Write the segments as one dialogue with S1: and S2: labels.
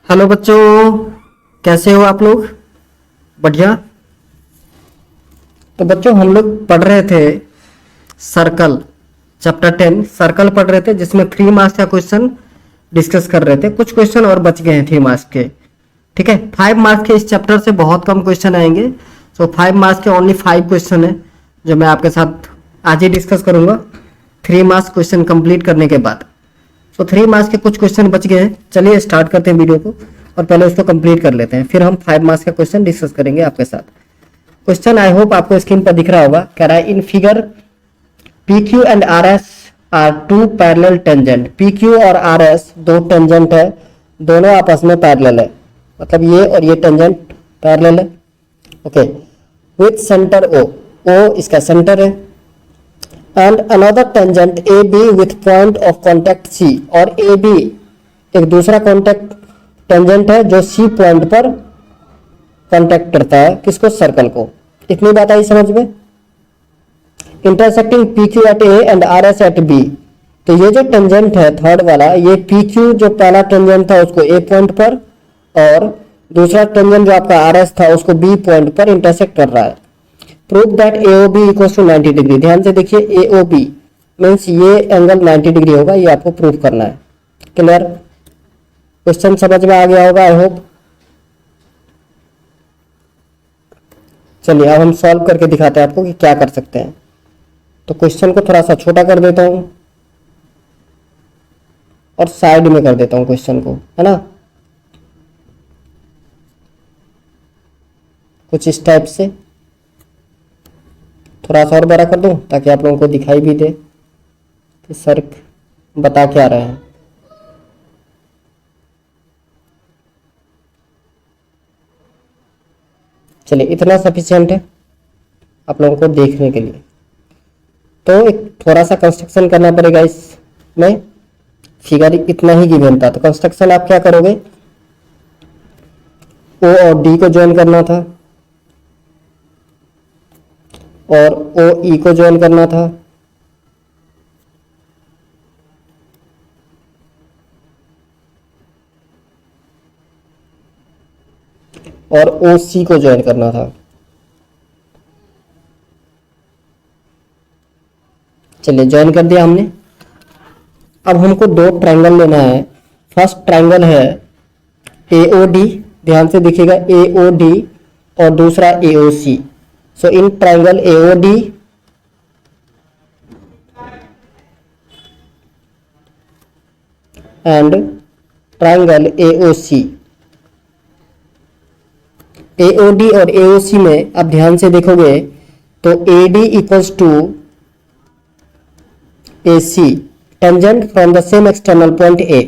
S1: Hello बच्चों, कैसे हो आप लोग? बढ़िया। तो बच्चों हम लोग पढ़ रहे थे सर्कल, चैप्टर 10 सर्कल पढ़ रहे थे, जिसमें 3 मार्क्स का क्वेश्चन डिस्कस कर रहे थे। कुछ क्वेश्चन और बच गए हैं 3 मार्क्स के। ठीक है, 5 मार्क्स के इस चैप्टर से बहुत कम क्वेश्चन आएंगे। सो 5 मार्क्स के ओनली 5 क्वेश्चन है जो मैं आपके साथ आज ही डिस्कस करूंगा 3 मार्क्स क्वेश्चन कंप्लीट करने के बाद। तो 3 मार्क्स के कुछ क्वेश्चन बच गए हैं। चलिए स्टार्ट करते हैं वीडियो को और पहले उसको कंप्लीट कर लेते हैं, फिर हम 5 मार्क्स का क्वेश्चन डिस्कस करेंगे आपके साथ। क्वेश्चन आई होप आपको स्क्रीन पर दिख रहा होगा। कह रहा है in figure P Q and R S are two parallel tangent. P Q और आर एस दो टेंजेंट है, दोनों आपस में पैरेलल है, मतलब ये और ये टेंजेंट पैरेलल है। Okay, with centre O, O इसका सेंटर है, and another tangent A B with point of contact C. और ए बी एक दूसरा कॉन्टेक्ट टेंजेंट है जो सी पॉइंट पर कॉन्टेक्ट करता है, किसको? सर्कल को। इतनी बात आई समझ में? Intersecting P Q at A and R S at B. तो ये जो टेंजेंट है थर्ड वाला, ये पी क्यू जो पहला टेंजेंट था उसको ए पॉइंट पर, और दूसरा टेंजेंट जो आपका आर एस था उसको बी पॉइंट पर इंटरसेक्ट कर रहा है। Prove that AOB equals to 90 degree. ध्यान से देखिए, AOB मीन्स ये एंगल 90 डिग्री होगा, ये आपको प्रूव करना है। क्लियर? क्वेश्चन समझ में आ गया होगा आई होप। चलिए अब हम सॉल्व करके दिखाते हैं आपको कि क्या कर सकते हैं। तो क्वेश्चन को थोड़ा सा छोटा कर देता हूं और साइड में कर देता हूं क्वेश्चन को, है ना, कुछ इस टाइप से। थोड़ा सा और बड़ा कर दूं ताकि आप लोगों को दिखाई भी दे कि सर बता क्या रहे हैं। चलिए इतना सफिशिएंट है आप लोगों को देखने के लिए। तो एक थोड़ा सा कंस्ट्रक्शन करना पड़ेगा इसमें। फिगर इतना ही गिवन था, तो कंस्ट्रक्शन आप क्या करोगे? ओ और डी को ज्वाइन करना था और ओ ई को ज्वाइन करना था, और ओ सी को ज्वाइन करना था। चलिए ज्वाइन कर दिया हमने। अब हमको दो ट्रायंगल लेना है। फर्स्ट ट्रायंगल है AOD, ध्यान से देखिएगा AOD, और दूसरा AOC। So in triangle AOD and triangle AOC। AOD और AOC में अब ध्यान से देखोगे तो AD equals to AC, tangent from the same external point A।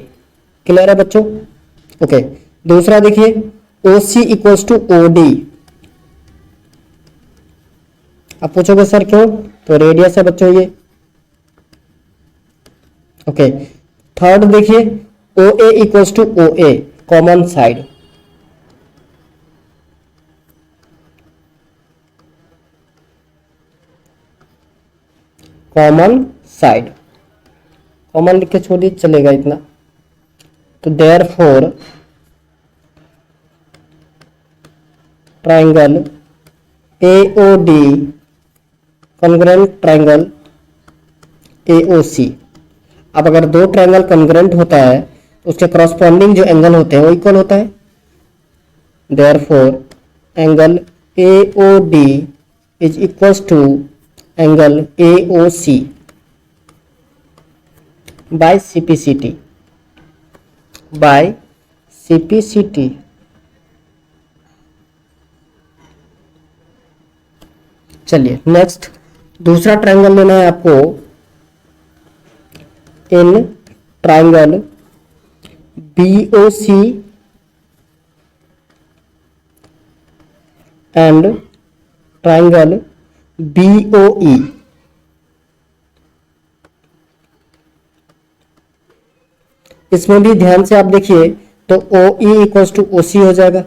S1: Clear है बच्चों? ओके, दूसरा देखिए OC इक्वल्स टू OD। अब पूछोगे सर क्यों? तो रेडियस है बच्चों ये। ओके, थर्ड देखिए OA equals to OA, common side. Common side, common लिख के छोड़िए, चलेगा इतना। तो therefore triangle AOD congruent triangle AOC। अब अगर दो ट्रायंगल कॉन्ग्रुएंट होता है तो उसके करस्पॉन्डिंग जो एंगल होते हैं वो इक्वल होता है। Therefore angle AOD is equals to angle AOC by CPCT, by CPCT। चलिए नेक्स्ट दूसरा ट्रायंगल लेना है आपको। In triangle BOC and triangle BOE। इसमें भी ध्यान से आप देखिए तो OE इक्वल्स टू OC हो जाएगा।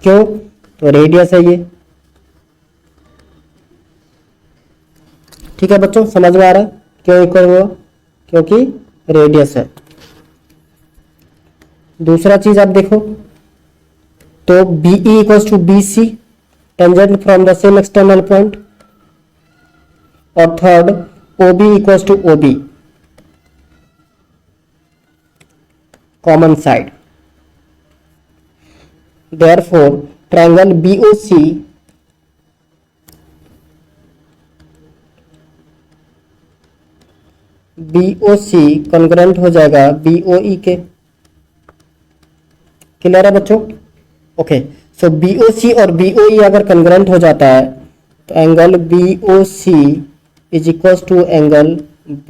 S1: क्यों? तो रेडियस है ये। ठीक है बच्चों, समझ में आ रहा है क्यों इक्वल हुआ? क्योंकि रेडियस है। दूसरा चीज आप देखो तो BE equals to BC tangent from the same external point, और third OB equals to OB common side. Therefore triangle BOC congruent हो जाएगा BOE के। क्लियर है बच्चों? ओके, सो BOC और BOE अगर कॉन्ग्रुएंट हो जाता है तो angle BOC is equals to angle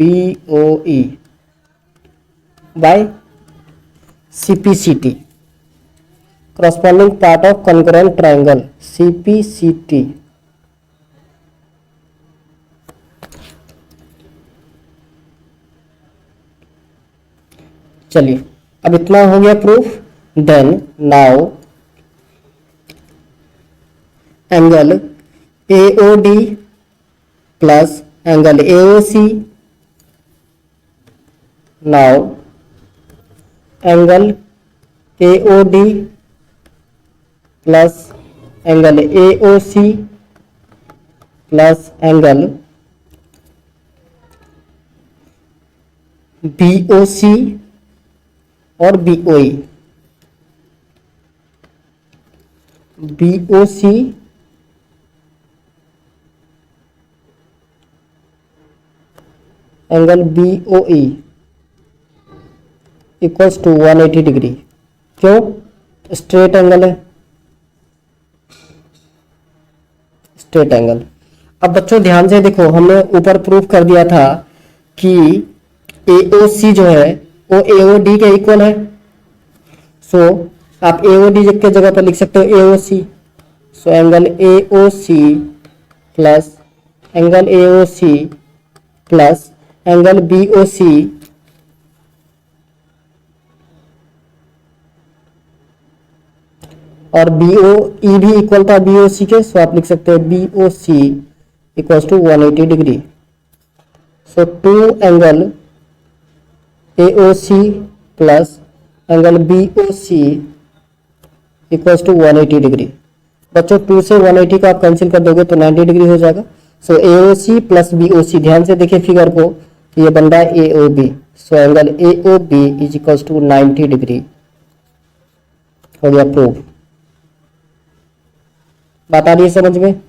S1: BOE by CPCT, corresponding part of congruent triangle CPCT। चलिए, अब इतना हो गया proof. Then now angle AOD plus angle AOC, now angle AOD plus angle AOC plus angle BOC और BOE, BOC angle BOE equals to 180 degree. क्यों? Straight angle है, straight angle. अब बच्चों ध्यान से देखो, हमने ऊपर प्रूफ कर दिया था कि AOC जो है वो AOD के इक्वल है। सो आप AOD के जगह पर लिख सकते हो AOC। So angle AOC plus angle AOC plus angle BOC और BOE भी इक्वल था BOC के, सो आप लिख सकते हैं BOC equals to 180 degree. So two angle AOC plus angle BOC equals to 180 degree. बच्चों 2 से 180 का आप कैंसिल कर दोगे तो 90 डिग्री हो जाएगा। सो AOC प्लस BOC, ध्यान से देखिए फिगर को, ये बन रहा है AOB। So angle AOB is equals to 90 degree. हो गया प्रूफ। बात आ रही है समझ में?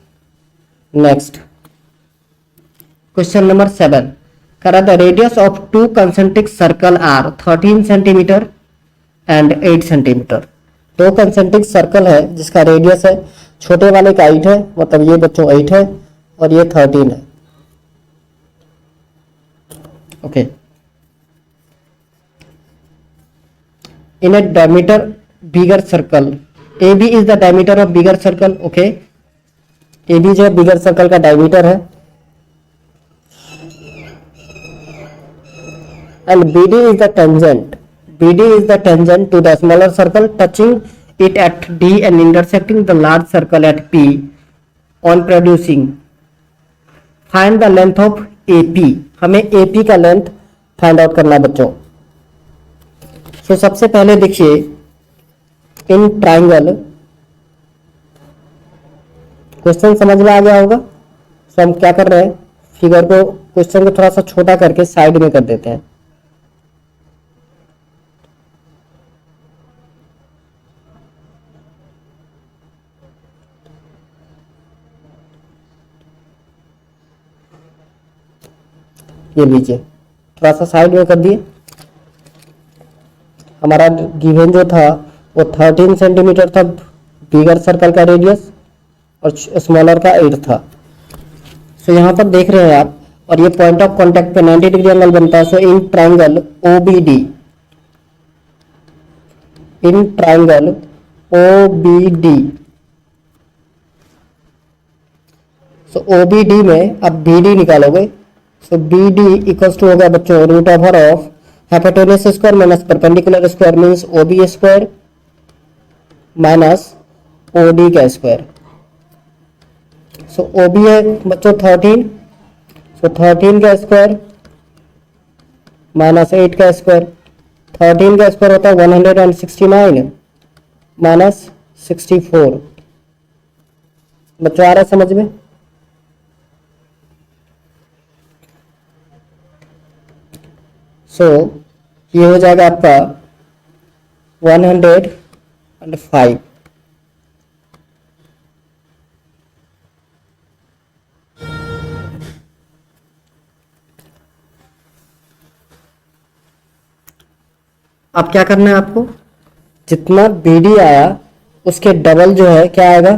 S1: नेक्स्ट क्वेश्चन नंबर 7 करा, the radius of two concentric circle are 13 centimetre and 8 centimetre. दो कंसेंट्रिक सर्कल है जिसका रेडियस है, छोटे वाले का 8 है, मतलब ये बच्चों 8 है और ये 13 है। Okay, in A diameter bigger circle, AB is the diameter of bigger circle. Okay, AB जो है बिगर सर्कल का डायमीटर है, and BD is the tangent, BD is the tangent to the smaller circle, touching it at D and intersecting the large circle at P on producing, find the length of AP। हमें AP का length find out करना बच्चों। सो सबसे पहले देखिए in triangle, question समझ में आ गया होगा। सो हम क्या कर रहे हैं, फिगर को, क्वेश्चन को थोड़ा सा छोटा करके साइड में कर देते हैं। ये लीजिए, थोड़ा सा साइड में कर दिए। हमारा गिवन जो था वो 13 सेंटीमीटर था बिगर सर्कल का रेडियस और स्मॉलर का 8 था। सो यहाँ पर देख रहे हैं आप, और ये पॉइंट ऑफ कांटेक्ट पे 90 डिग्री एंगल बनता है। So in triangle OBD, in triangle OBD, so OBD में अब BD निकालोगे। सो BD इक्वल्स टू हो गया बच्चों root over of hypotenuse square minus perpendicular square means OB square minus OD का स्क्वायर। सो OB है बच्चों 13, सो 13 का स्क्वायर माइनस 8 का स्क्वायर 13 का स्क्वायर होता है 169 माइनस 64। बच्चों आ रहा है समझ में? सो ये हो जाएगा आपका 105। अब क्या करना है आपको, जितना BD आया उसके डबल जो है क्या आएगा,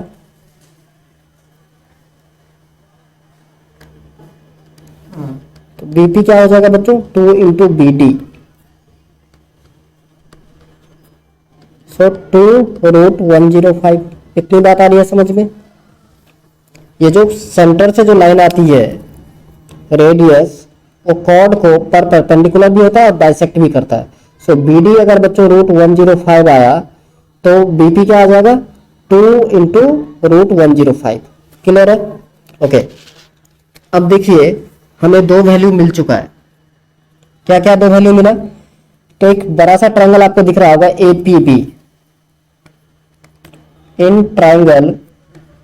S1: तो BP क्या हो जाएगा बच्चों, 2 इंटू BD। सो 2√105। इतनी बात आ रही है समझ में? ये जो सेंटर से जो लाइन आती है रेडियस, वो कॉर्ड को पर परपेंडिकुलर भी होता है और बाइसेक्ट भी करता है। सो BD अगर बच्चों √105 आया तो BP क्या आ जाएगा, 2 इंटू √105। क्लियर है? ओके। अब देखिए हमें दो वैल्यू मिल चुका है। क्या क्या दो वैल्यू मिला, तो एक बड़ा सा ट्रायंगल आपको दिख रहा होगा APB। इन ट्रायंगल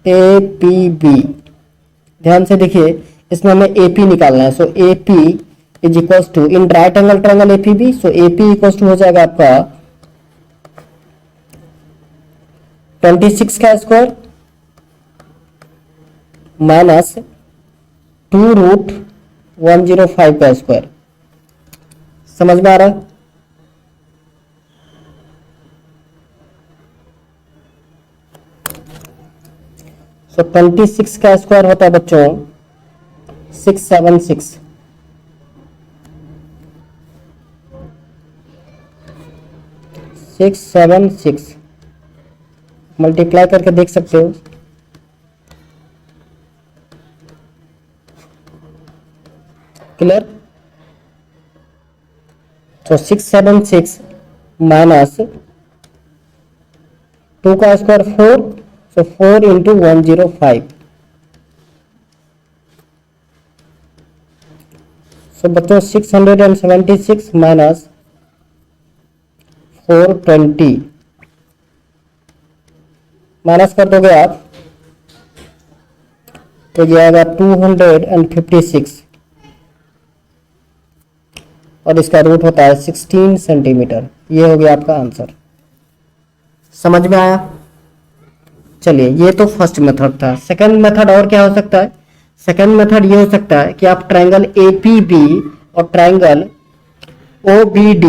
S1: APB ध्यान से देखिए, इसमें हमें AP निकालना है। So AP is equals to, in right angle triangle APB, so AP equals to हो जाएगा आपका 26 का स्क्वायर माइनस 2√105 का स्क्वायर। समझ में आ रहा है? सो 26 का स्क्वायर होता है बच्चों 676। 676 मल्टीप्लाई करके देख सकते हो। क्लियर? तो 676 माइनस 2 का स्क्वायर 4, सो 4 इंटू 105। सो बच्चों 676 माइनस 420 माइनस कर दोगे आप तो ये आएगा 256 और इसका रूट होता है 16 सेंटीमीटर। ये हो गया आपका आंसर। समझ में आया? चलिए ये तो फर्स्ट मेथड था। सेकंड मेथड और क्या हो सकता है, सेकंड मेथड ये हो सकता है कि आप ट्रायंगल APB और ट्रायंगल OBD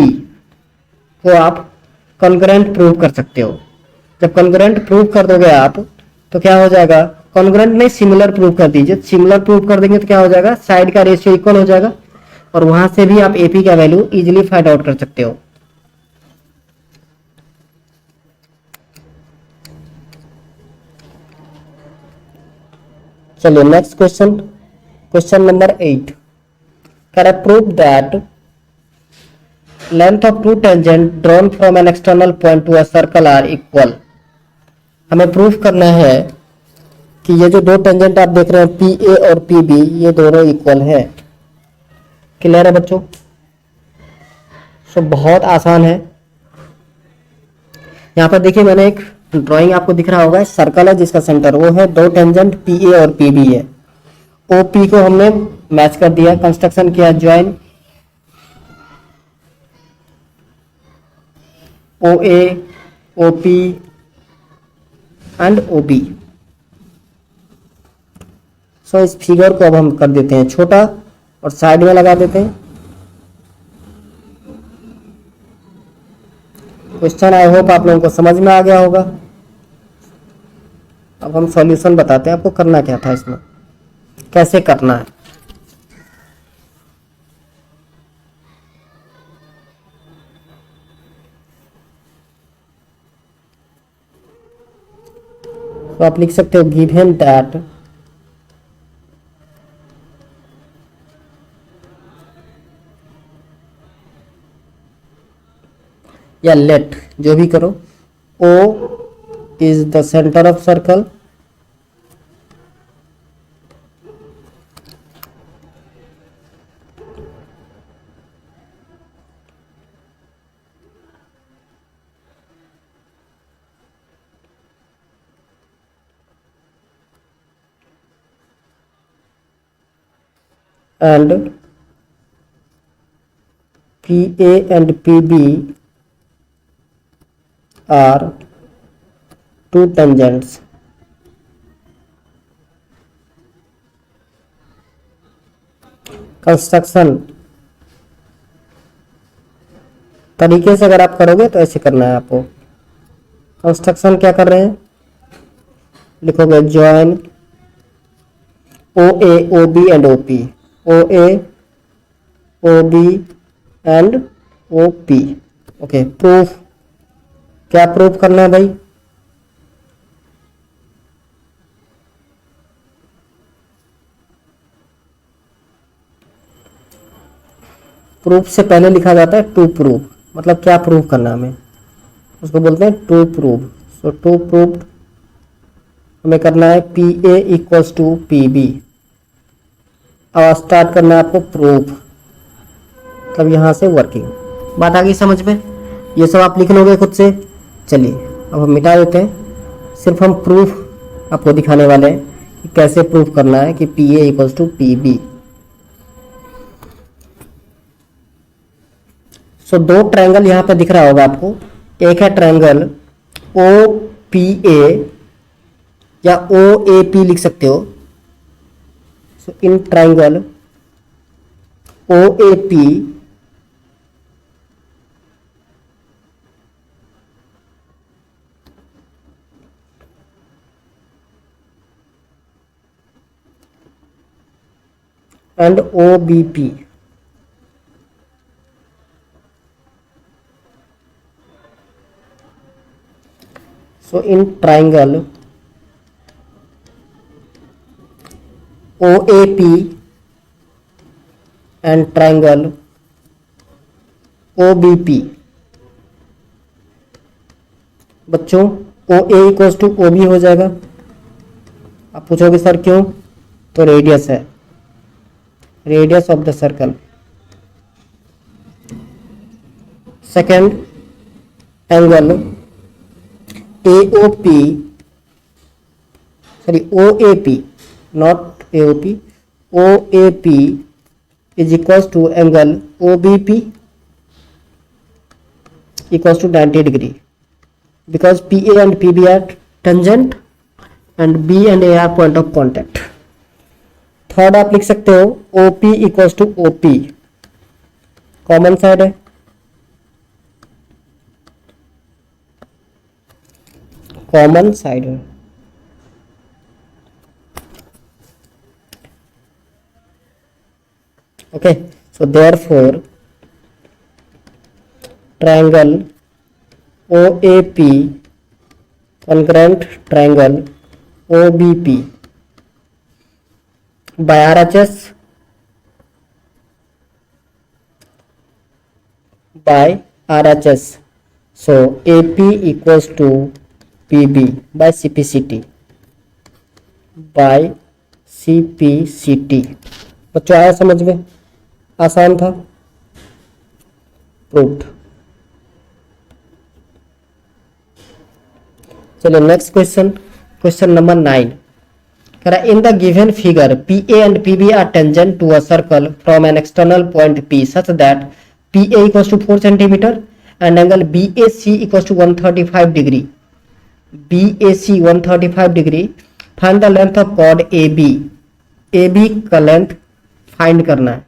S1: को आप कॉन्ग्रुएंट प्रूव कर सकते हो। जब कॉन्ग्रुएंट प्रूव कर दोगे आप तो क्या हो जाएगा, कॉन्ग्रुएंट नहीं सिमिलर प्रूव कर दीजिए। सिमिलर प्रूव कर देंगे तो क्या हो जाएगा, साइड का रेशियो इक्वल हो जाएगा और वहां से भी आप AP का वैल्यू इजीली फाइंड आउट कर सकते हो। चलिए next question, question number 8। Can I prove that length of two tangent drawn from an external point to a circle are equal. हमें प्रूफ करना है कि ये जो दो टेंजेंट आप देख रहे हैं PA और PB ये दोनों इक्वल है। क्लियर है बच्चों? सो बहुत आसान है। यहाँ पर देखिए मैंने एक ड्राइंग आपको दिख रहा होगा, सर्कल है जिसका सेंटर वो है, दो टेंजेंट PA और PB है। OP को हमने मैच कर दिया, कंस्ट्रक्शन किया join OA OP and OB। सो इस फिगर को अब हम कर देते हैं छोटा और साइड में लगा देते हैं। क्वेश्चन आई होप आप लोगों को समझ में आ गया होगा। अब हम सॉल्यूशन बताते हैं आपको करना क्या था, इसमें कैसे करना है। तो आप लिख सकते हो गिवन दैट या लेट, जो भी करो, O is the centre of circle and PA and PB are two tangents. Construction तरीके से अगर आप करोगे तो ऐसे करना है आपको। कंस्ट्रक्शन क्या कर रहे हैं, लिखोगे join OA OB and OP, OA OB and OP। Okay, proof क्या प्रूफ करना है भाई, प्रूफ से पहले लिखा जाता है टू प्रूफ, मतलब क्या प्रूफ करना है हमें, उसको बोलते हैं to proof. So to proof हमें करना है PA इक्वल्स टू PB। अब स्टार्ट करना है आपको प्रूफ, मतलब यहाँ से वर्किंग। बात आ गई समझ में, ये सब आप लिख लोगे खुद से। चलिए अब हम मिटा देते हैं, सिर्फ हम प्रूफ आपको दिखाने वाले हैं कि कैसे प्रूफ करना है कि PA इक्वल्स टू PB। सो दो ट्रायंगल यहाँ पे दिख रहा होगा आपको, एक है ट्रायंगल OPA या OAP लिख सकते हो। So in triangle OAP and OBP, so in triangle OAP and triangle OBP, बच्चों OA इक्वल्स टू OB हो जाएगा। आप पूछोगे सर क्यों, तो रेडियस है, radius of the circle. Second angle AOP, sorry OAP, not AOP, OAP is equals to angle OBP equals to 90 degree because PA and PB are tangent and B and A are point of contact। Third आप लिख सकते हो OP equals to OP, common side है, common side है। Okay, so therefore triangle OAP concurrent triangle OBP by RHS by RHS, so AP equals to PB by CPCT by CPCT। बच्चों आया समझ में, आसान था, प्रूव्ड। चलिए नेक्स्ट क्वेश्चन, क्वेश्चन नंबर 9 कह रहा है इन the given figure PA and PB are tangent to a circle from an external point P such that PA equals to 4 centimeter and angle BAC equals to 135 degree। BAC 135 degree, find the length of chord AB। AB का length find करना है,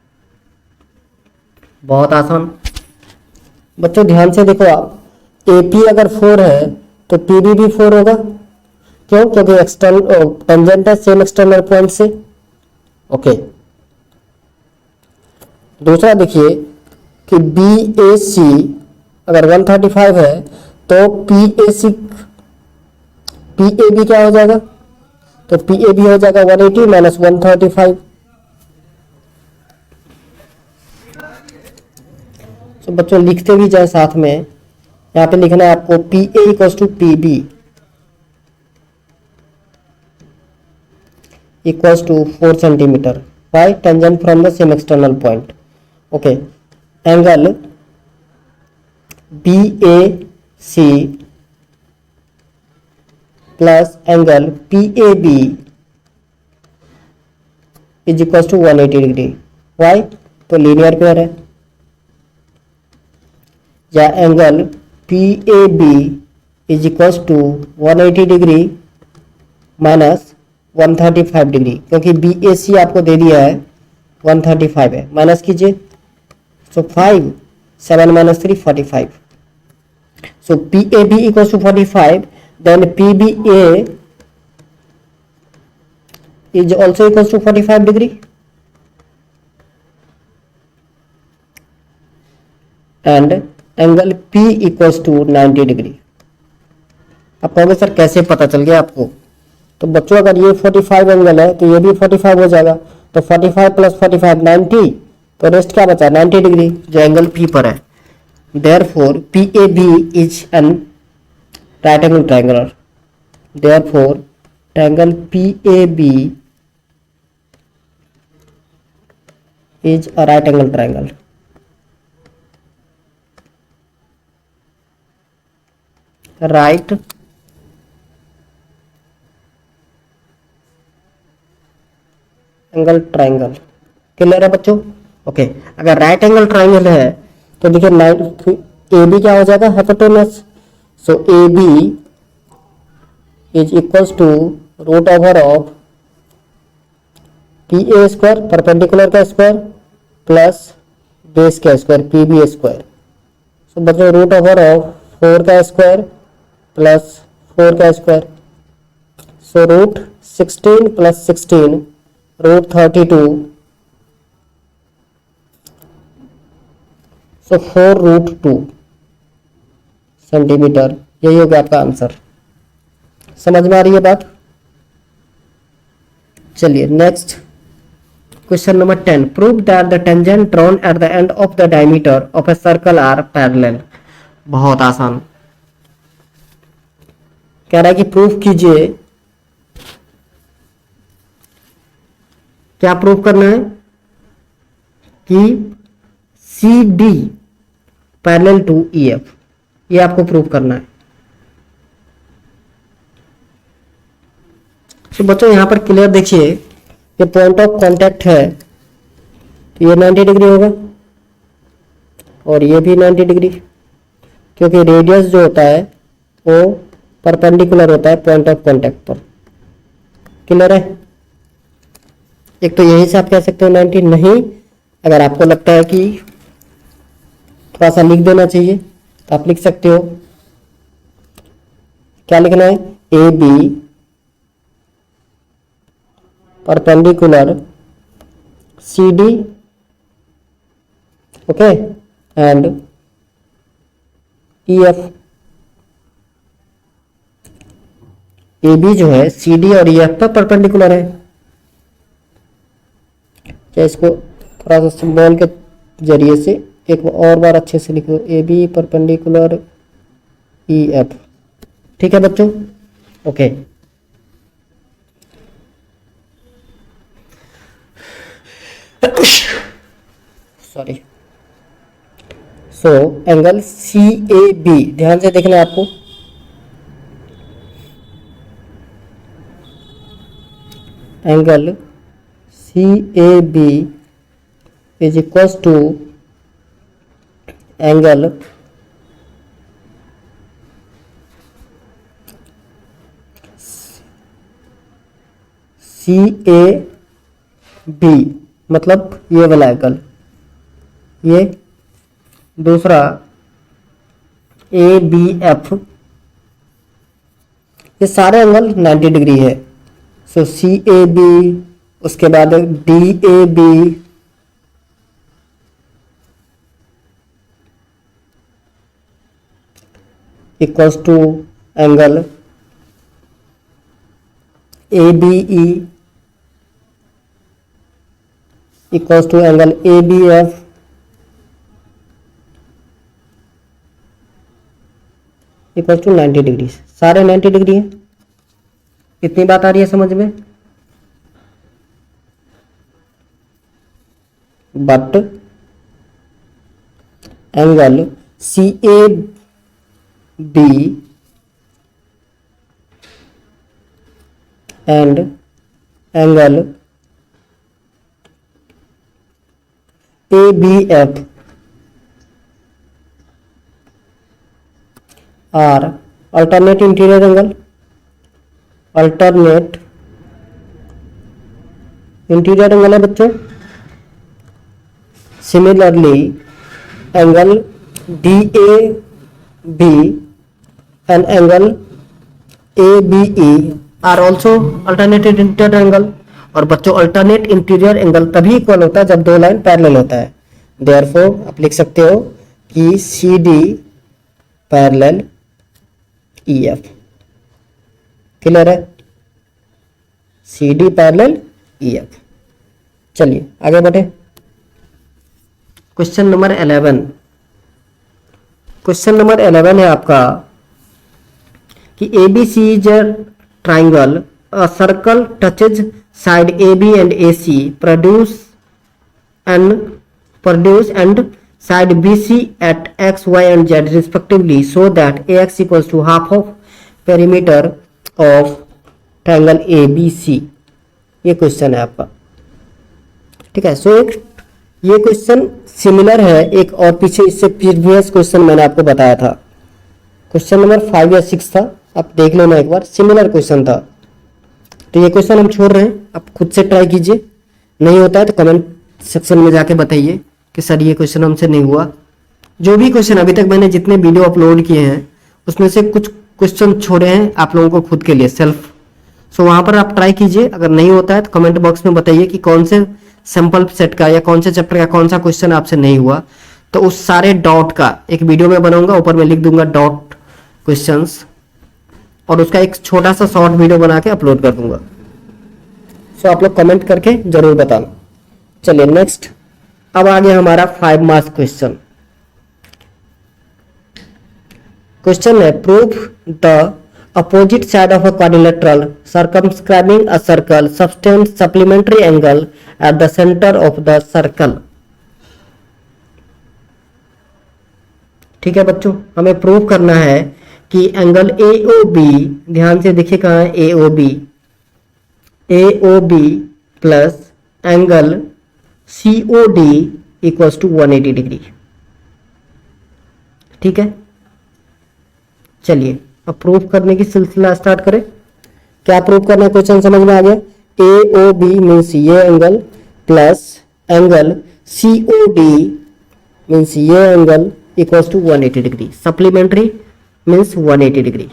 S1: बहुत आसान। बच्चों ध्यान से देखो, आप AP अगर 4 है तो PB भी 4 होगा, क्यों, क्योंकि एक्सटर्नल टेंजेंट है सेम एक्सटर्नल पॉइंट से। ओके, दूसरा देखिए कि BAC अगर 135 है तो PAB क्या हो जाएगा, तो PAB हो जाएगा 180 माइनस 135। तो बच्चों लिखते भी जाए साथ में, यहाँ पे लिखना है आपको PA इक्वल्स टू PB इक्वल्स टू 4 centimetre by tangent from the same external point. Okay, angle BAC plus angle PAB is equals to 180 degree. Why तो लीनियर पेयर है, या angle P A B is equals to 180 degree minus 135 degree, क्योंकि B A C आपको दे दिया है 135 है, minus कीजिए। So 5 7 minus 3 45। So P A B equals to 45, then P B A is also equals to 45 degree and angle P equals to 90 degree. अब कहोगे sir कैसे पता चल गया आपको? तो बच्चों अगर ये 45 एंगल है तो ये भी 45 हो जाएगा, तो 45 प्लस 45 90, तो रेस्ट क्या बचा 90 डिग्री जो एंगल P पर है। Therefore PAB is an right angle triangle, therefore triangle PAB is a right angle triangle। right angle triangle clear है बच्चों? ओके, अगर राइट एंगल ट्राइंगल है तो देखिए ए बी क्या हो जाएगा hypotenuse. So A B is equals to root over of P A square perpendicular का स्क्वायर प्लस बेस का square P B square. So बच्चों रूट ओवर ऑफ 4 का स्क्वायर प्लस 4 का square, so root 16 plus 16 root 32, so 4 root 2 centimetre. यही हो गया आपका answer. समझ में आ रही है बात? चलिए next question number 10, prove that the tangent drawn at the end of the diameter of a circle are parallel. बहुत आसान, कह रहा है कि प्रूफ कीजिए। क्या प्रूफ करना है? कि C D parallel to E F, ये आपको प्रूफ करना है। तो बच्चों यहां पर क्लियर देखिए, ये पॉइंट ऑफ कांटेक्ट है तो ये 90 डिग्री होगा और ये भी 90 डिग्री, क्योंकि रेडियस जो होता है वो परपेंडिकुलर होता है पॉइंट ऑफ कांटेक्ट पर। क्लियर है? एक तो यही से आप कह सकते हो 90, नहीं अगर आपको लगता है कि थोड़ा सा लिख देना चाहिए तो आप लिख सकते हो। क्या लिखना है? A B perpendicular C D, okay, and E F. A B जो है सी डी और ई एफ पर परपेंडिकुलर है। क्या इसको थोड़ा सा सिंबल के जरिए से एक और बार अच्छे से लिखो, A B perpendicular E F. ठीक है बच्चों? Okay, sorry. So angle C A B, ध्यान से देखना है आपको। Angle C A B is equals to angle C A B, मतलब ये वाला एंगल, ये दूसरा ए बी एफ, ये सारे एंगल 90 डिग्री है। सो सी ए बी, उसके बाद D A B, equals to angle A B E, equals to angle A B F, equals to 90 degree. सारे 90 डिग्री हैं। इतनी बात आ रही है समझ में? But angle C A B and angle ABF are alternate interior angle, alternate interior angle है बच्चों। Similarly, angle DAB and angle ABE are also alternate interior angle। और बच्चों अल्टरनेट इंटीरियर एंगल तभी इक्वल होता है जब दो लाइन पैरेलल होता है। देयरफॉर आप लिख सकते हो कि CD पैरेलल EF। क्लियर है? CD parallel EF। चलिए आगे बढ़े। Question number 11। क्वेश्चन नंबर 11 है आपका कि ABC is a triangle, a circle touches side AB and AC, produce and side BC at X, Y and Z respectively, so that AX equals to half of perimeter of triangle ABC। ये question है आपका, ठीक है। सो एक ये question similar है एक और पीछे इससे प्रीवियस क्वेश्चन मैंने आपको बताया था, क्वेश्चन नंबर 5 या 6 था, आप देख लेना एक बार, सिमिलर क्वेश्चन था। तो ये क्वेश्चन हम छोड़ रहे हैं, आप खुद से ट्राई कीजिए, नहीं होता है तो कमेंट सेक्शन में जाके बताइए कि सर ये क्वेश्चन हमसे नहीं हुआ। जो भी क्वेश्चन अभी तक मैंने जितने वीडियो अपलोड किए हैं उसमें से कुछ क्वेश्चन छोड़े हैं आप लोगों को खुद के लिए सेल्फ। सो वहां पर आप ट्राई कीजिए, अगर नहीं होता है तो कमेंट बॉक्स में बताइए कि कौन से सैंपल सेट का या कौन से चैप्टर का कौन सा क्वेश्चन आपसे नहीं हुआ। तो उस सारे डॉट का एक वीडियो में बनाऊंगा, ऊपर में लिख दूंगा डॉट क्वेश्चंस, और उसका एक छोटा सा शॉर्ट वीडियो बना के अपलोड कर दूंगा। सो आप लोग कमेंट करके जरूर बताना। चलिए नेक्स्ट, अब आ गया हमारा 5 मार्क्स क्वेश्चन। क्वेश्चन है prove the opposite side of a quadrilateral circumscribing a circle subtend supplementary angle at the centre of the circle. ठीक है बच्चों, हमें प्रूव करना है कि एंगल AOB, ध्यान से देखिए कहाँ है AOB plus angle COD equals to 180 degree. ठीक है, चलिए अब प्रूव करने की सिलसिला स्टार्ट करें। क्या प्रूव करना है, क्वेश्चन समझ में आ गया। AOB मीन्स ये एंगल प्लस एंगल COD मीन्स ये angle equals to 180 degree, supplementary means 180 degree.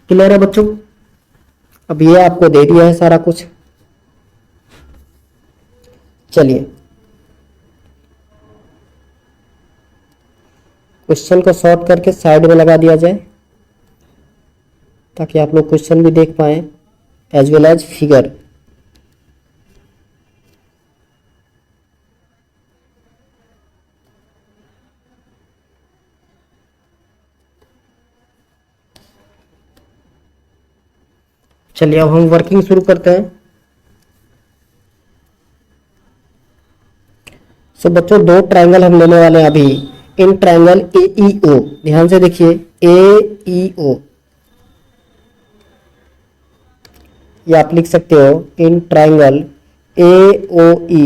S1: Clear है बच्चों? अब ये आपको दे दिया है सारा कुछ। चलिए क्वेश्चन को सॉर्ट करके साइड में लगा दिया जाए ताकि आप लोग क्वेश्चन भी देख पाए एज वेल एज फिगर। चलिए अब हम वर्किंग शुरू करते हैं। सो बच्चों दो ट्रायंगल हम लेने वाले हैं अभी। इन ट्रायंगल AEO, ध्यान से देखिए AEO, या आप लिख सकते हो in triangle AOE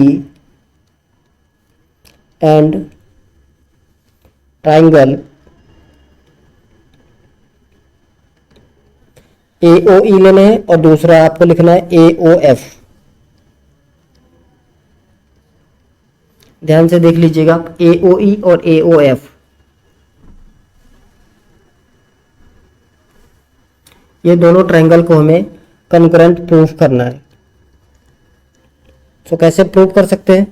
S1: and triangle AOE लेना है और दूसरा आपको लिखना है AOF। ध्यान से देख लीजिएगा AOE और AOF। ये दोनों ट्रायंगल को हमें कंकरेंट प्रूफ करना है। तो कैसे प्रूव कर सकते हैं,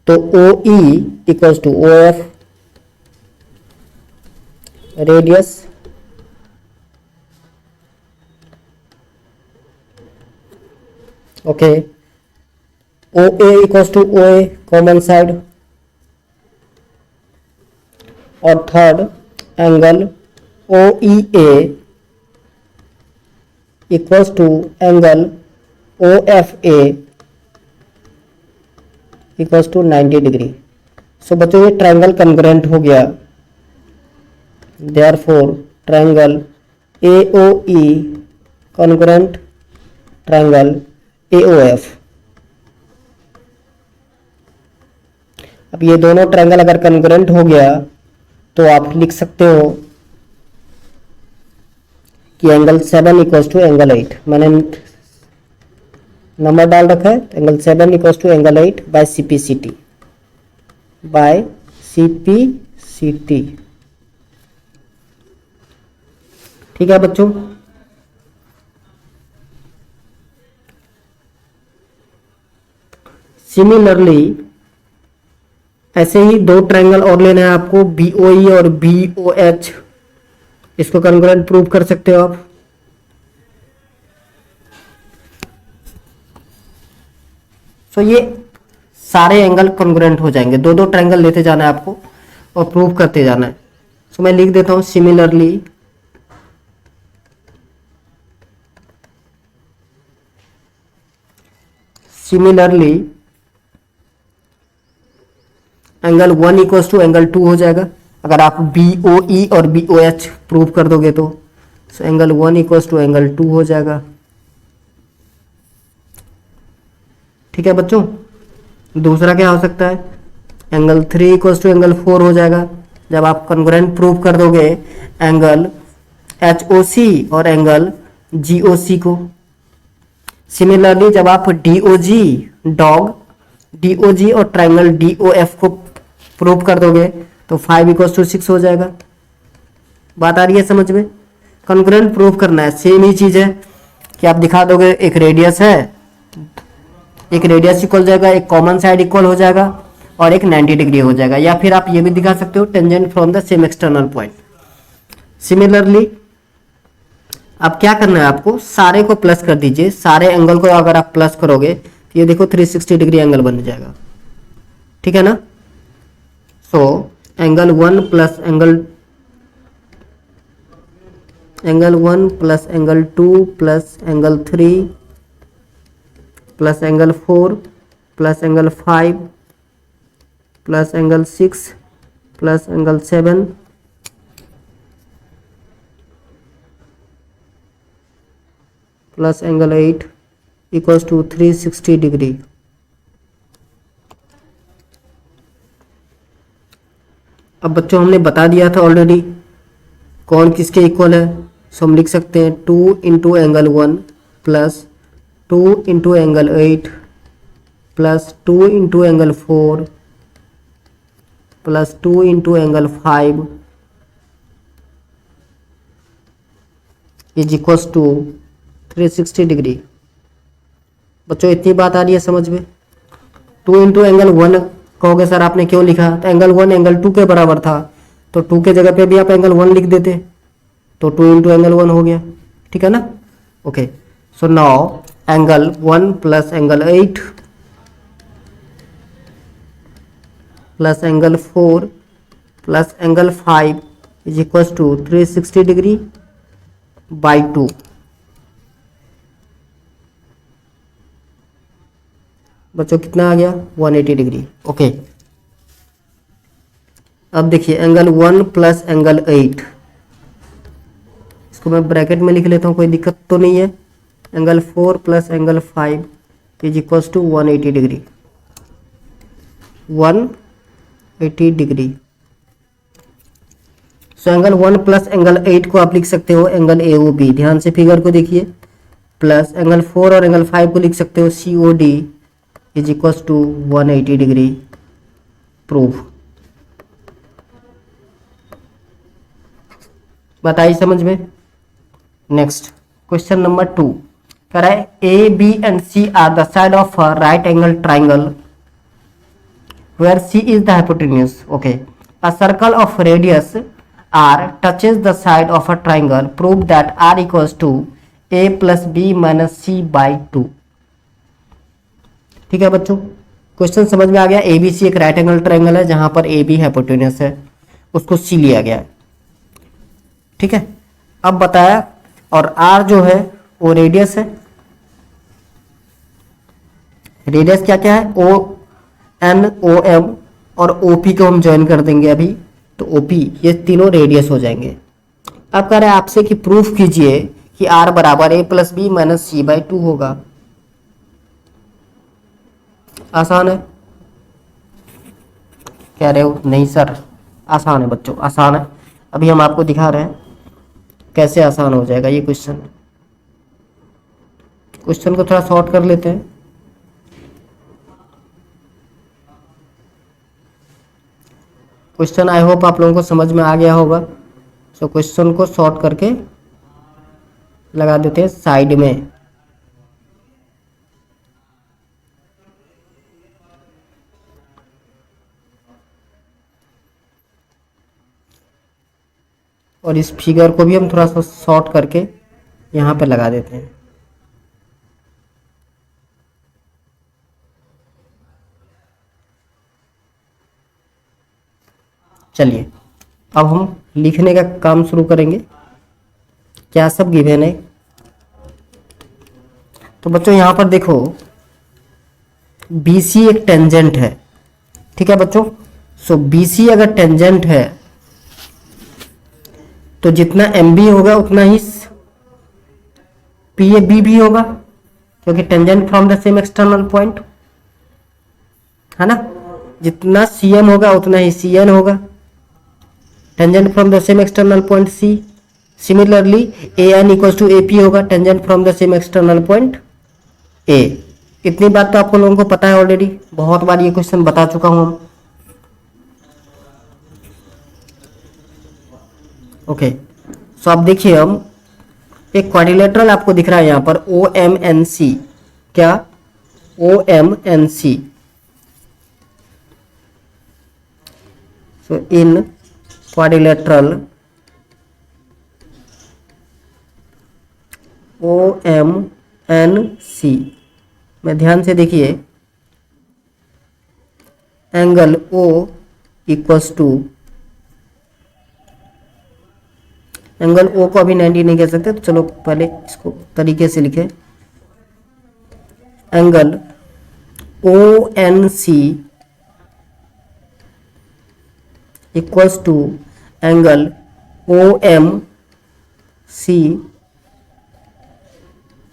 S1: तो OE equals to OF, radius okay, OA equals to OA common side, और third angle OEA equals to angle OFA equals to 90 degree. So बच्चों ये ट्रायंगल कंकरेंट हो गया, therefore triangle AOE concurrent triangle AOF। अब ये दोनों triangle अगर congruent हो गया तो आप लिख सकते हो कि एंगल 7 इक्वल्स टू एंगल 8। मैंने नंबर डाल रखा है, angle 7 equals to angle 8 by CPCT, by CPCT। ठीक है बच्चों, सिमिलरली ऐसे ही दो ट्रायंगल और लेना है आपको, BOE और BOH। इसको कॉन्ग्रुएंट प्रूव कर सकते हो आप। सो ये सारे एंगल कॉन्ग्रुएंट हो जाएंगे, दो दो ट्रायंगल लेते जाना है आपको और प्रूव करते जाना है। सो मैं लिख देता हूं similarly angle 1 equals to angle 2 हो जाएगा अगर आप BOE और BOH प्रूव कर दोगे तो। So angle 1 equals to angle 2 हो जाएगा। ठीक है बच्चों, दूसरा क्या हो सकता है, एंगल 3 इक्वल्स टू एंगल 4 हो जाएगा जब आप कॉन्ग्रुएंट प्रूव कर दोगे एंगल HOC और एंगल GOC को। सिमिलरली जब आप DOG और ट्रायंगल DOF को प्रूव कर दोगे तो 5 इक्वल्स टू 6 हो जाएगा। बात आ रही है समझ में? कॉन्ग्रुएंट प्रूव करना है, सेम ही चीज है कि आप दिखा दोगे एक रेडियस है, एक रेडियस इक्वल हो जाएगा, एक कॉमन साइड इक्वल हो जाएगा और एक 90 डिग्री हो जाएगा, या फिर आप ये भी दिखा सकते हो tangent from the same external point. Similarly अब क्या करना है आपको, सारे को प्लस कर दीजिए, सारे एंगल को अगर आप प्लस करोगे तो ये देखो 360 डिग्री एंगल बन जाएगा। ठीक है ना? So angle 1 plus angle 2 plus angle 3 plus angle 4 plus angle 5 plus angle 6 plus angle 7 plus angle 8 equals to 360 degree. अब बच्चों हमने बता दिया था ऑलरेडी कौन किसके इक्वल है। सो हम लिख सकते हैं 2 into angle 1 plus 2 into angle 8 plus 2 into angle 4 plus 2 into angle 5 is equals to 360 degree. बच्चों इतनी बात आ रही है समझ में? 2 इंटू एंगल 1 कहोगे सर आपने क्यों लिखा, तो एंगल 1 एंगल 2 के बराबर था तो 2 के जगह पे भी आप एंगल 1 लिख देते तो 2 इंटू एंगल 1 हो गया। ठीक है ना? Okay, so now angle 1 plus angle 8 plus angle 4 plus angle 5 is equals to 360 degree by 2। बच्चों कितना आ गया? 180 डिग्री। ओके, अब देखिए एंगल 1 प्लस एंगल 8, इसको मैं ब्रैकेट में लिख लेता हूँ, कोई दिक्कत तो नहीं है। Angle 4 plus angle 5 is equals to 180 degree, 180 degree. So angle 1 plus angle 8 को आप लिख सकते हो एंगल AOB, ध्यान से फिगर को देखिए, प्लस एंगल 4 और एंगल 5 को लिख सकते हो COD is equals to 180 degree. Proof. बताइए समझ में? नेक्स्ट क्वेश्चन नंबर 2 कह रहा है AB and C are the side of a right angle triangle where C is the hypotenuse. Okay, a circle of radius R touches the side of a triangle. Prove that R equals to A plus B minus C by 2. ठीक है बच्चों, question समझ में आ गया। ABC एक right angle triangle है जहां पर AB हाइपोटेन्यूस है, उसको C लिया गया है। ठीक है, अब बताया, और R जो है वो रेडियस है। रेडियस क्या क्या है? ON, OM और OP को हम ज्वाइन कर देंगे अभी, तो OP ये तीनों रेडियस हो जाएंगे। अब कह रहे हैं आपसे कि प्रूफ कीजिए कि R बराबर A plus B minus C by 2 होगा। आसान है। कह रहे हो नहीं सर आसान है बच्चों, आसान है। अभी हम आपको दिखा रहे हैं कैसे आसान हो जाएगा ये क्वेश्चन। क्वेश्चन को थोड़ा शॉर्ट कर लेते हैं। क्वेश्चन आई होप आप लोगों को समझ में आ गया होगा। सो क्वेश्चन को शॉर्ट करके लगा देते हैं साइड में। और इस फिगर को भी हम थोड़ा सा शॉर्ट करके यहाँ पे लगा देते हैं। चलिए अब हम लिखने का काम शुरू करेंगे। क्या सब गिवन है? तो बच्चों यहाँ पर देखो BC एक टेंजेंट है, ठीक है बच्चों। सो BC अगर टेंजेंट है तो जितना MB होगा उतना ही PAB भी होगा, क्योंकि tangent from the same external point है ना। जितना CM होगा उतना ही CN होगा, tangent from the same external point C। Similarly AN equal to AP होगा, tangent from the same external point A। इतनी बात तो आपको लोगों को पता है ऑलरेडी, बहुत बार ये क्वेश्चन बता चुका हूं हम। ओके सो अब देखिए हम एक क्वाड्रिलेटरल आपको दिख रहा है यहाँ पर OMNC। क्या? OMNC। So in quadrilateral OMNC में ध्यान से देखिए, angle O equals to, angle O को अभी 90 नहीं कह सकते, तो चलो पहले इसको तरीके से लिखे। Angle ONC equals to angle OMC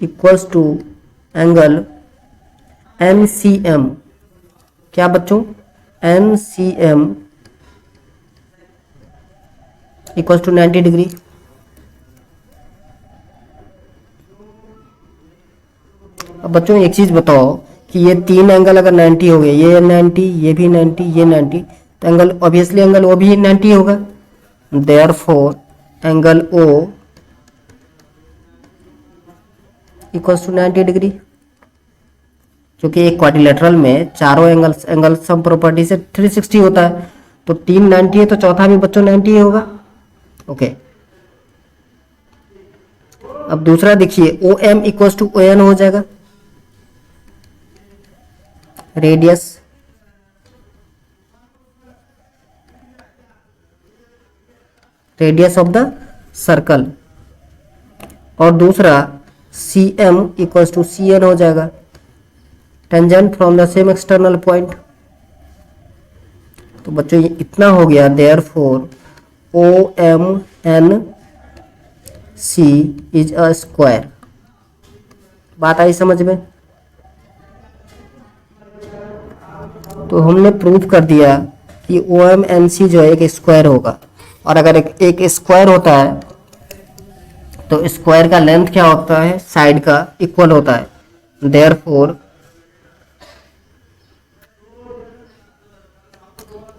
S1: equals to angle NCM। क्या बच्चों? NCM equals to 90 degree. अब बच्चों एक चीज बताओ कि ये तीन एंगल अगर 90 हो गए, ये 90, ये भी 90, ये 90, तो एंगल ऑब्वियसली एंगल O भी 90 होगा। Therefore angle O equals to 90 degree. क्योंकि एक क्वाड्रिलेटरल में चारों एंगल सम प्रॉपर्टी से 360 होता है, तो तीन 90 है तो चौथा भी बच्चों 90 ही होगा। ओके अब दूसरा देखिए OM इक्वल्स टू ON हो जाएगा, रेडियस ऑफ द सर्कल। और दूसरा CM इक्वल्स टू CN हो जाएगा, tangent from the same external point. तो बच्चों ये इतना हो गया, therefore OMNC is a square. बात आई समझ में? तो हमने प्रूव कर दिया कि OMNC जो है एक स्क्वायर होगा, और अगर एक स्क्वायर होता है तो स्क्वायर का लेंथ क्या होता है? साइड का इक्वल होता है। Therefore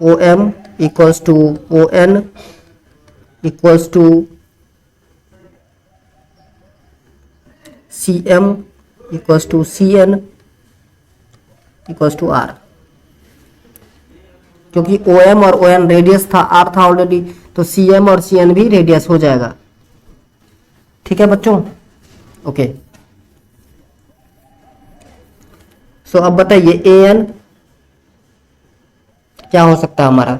S1: OM equals to ON equals to CM equals to CN equals to R। क्योंकि OM और ON रेडियस था, R था ऑलरेडी, तो CM और CN भी रेडियस हो जाएगा। ठीक है बच्चों? ओके सो अब बताइए AN क्या हो सकता है हमारा?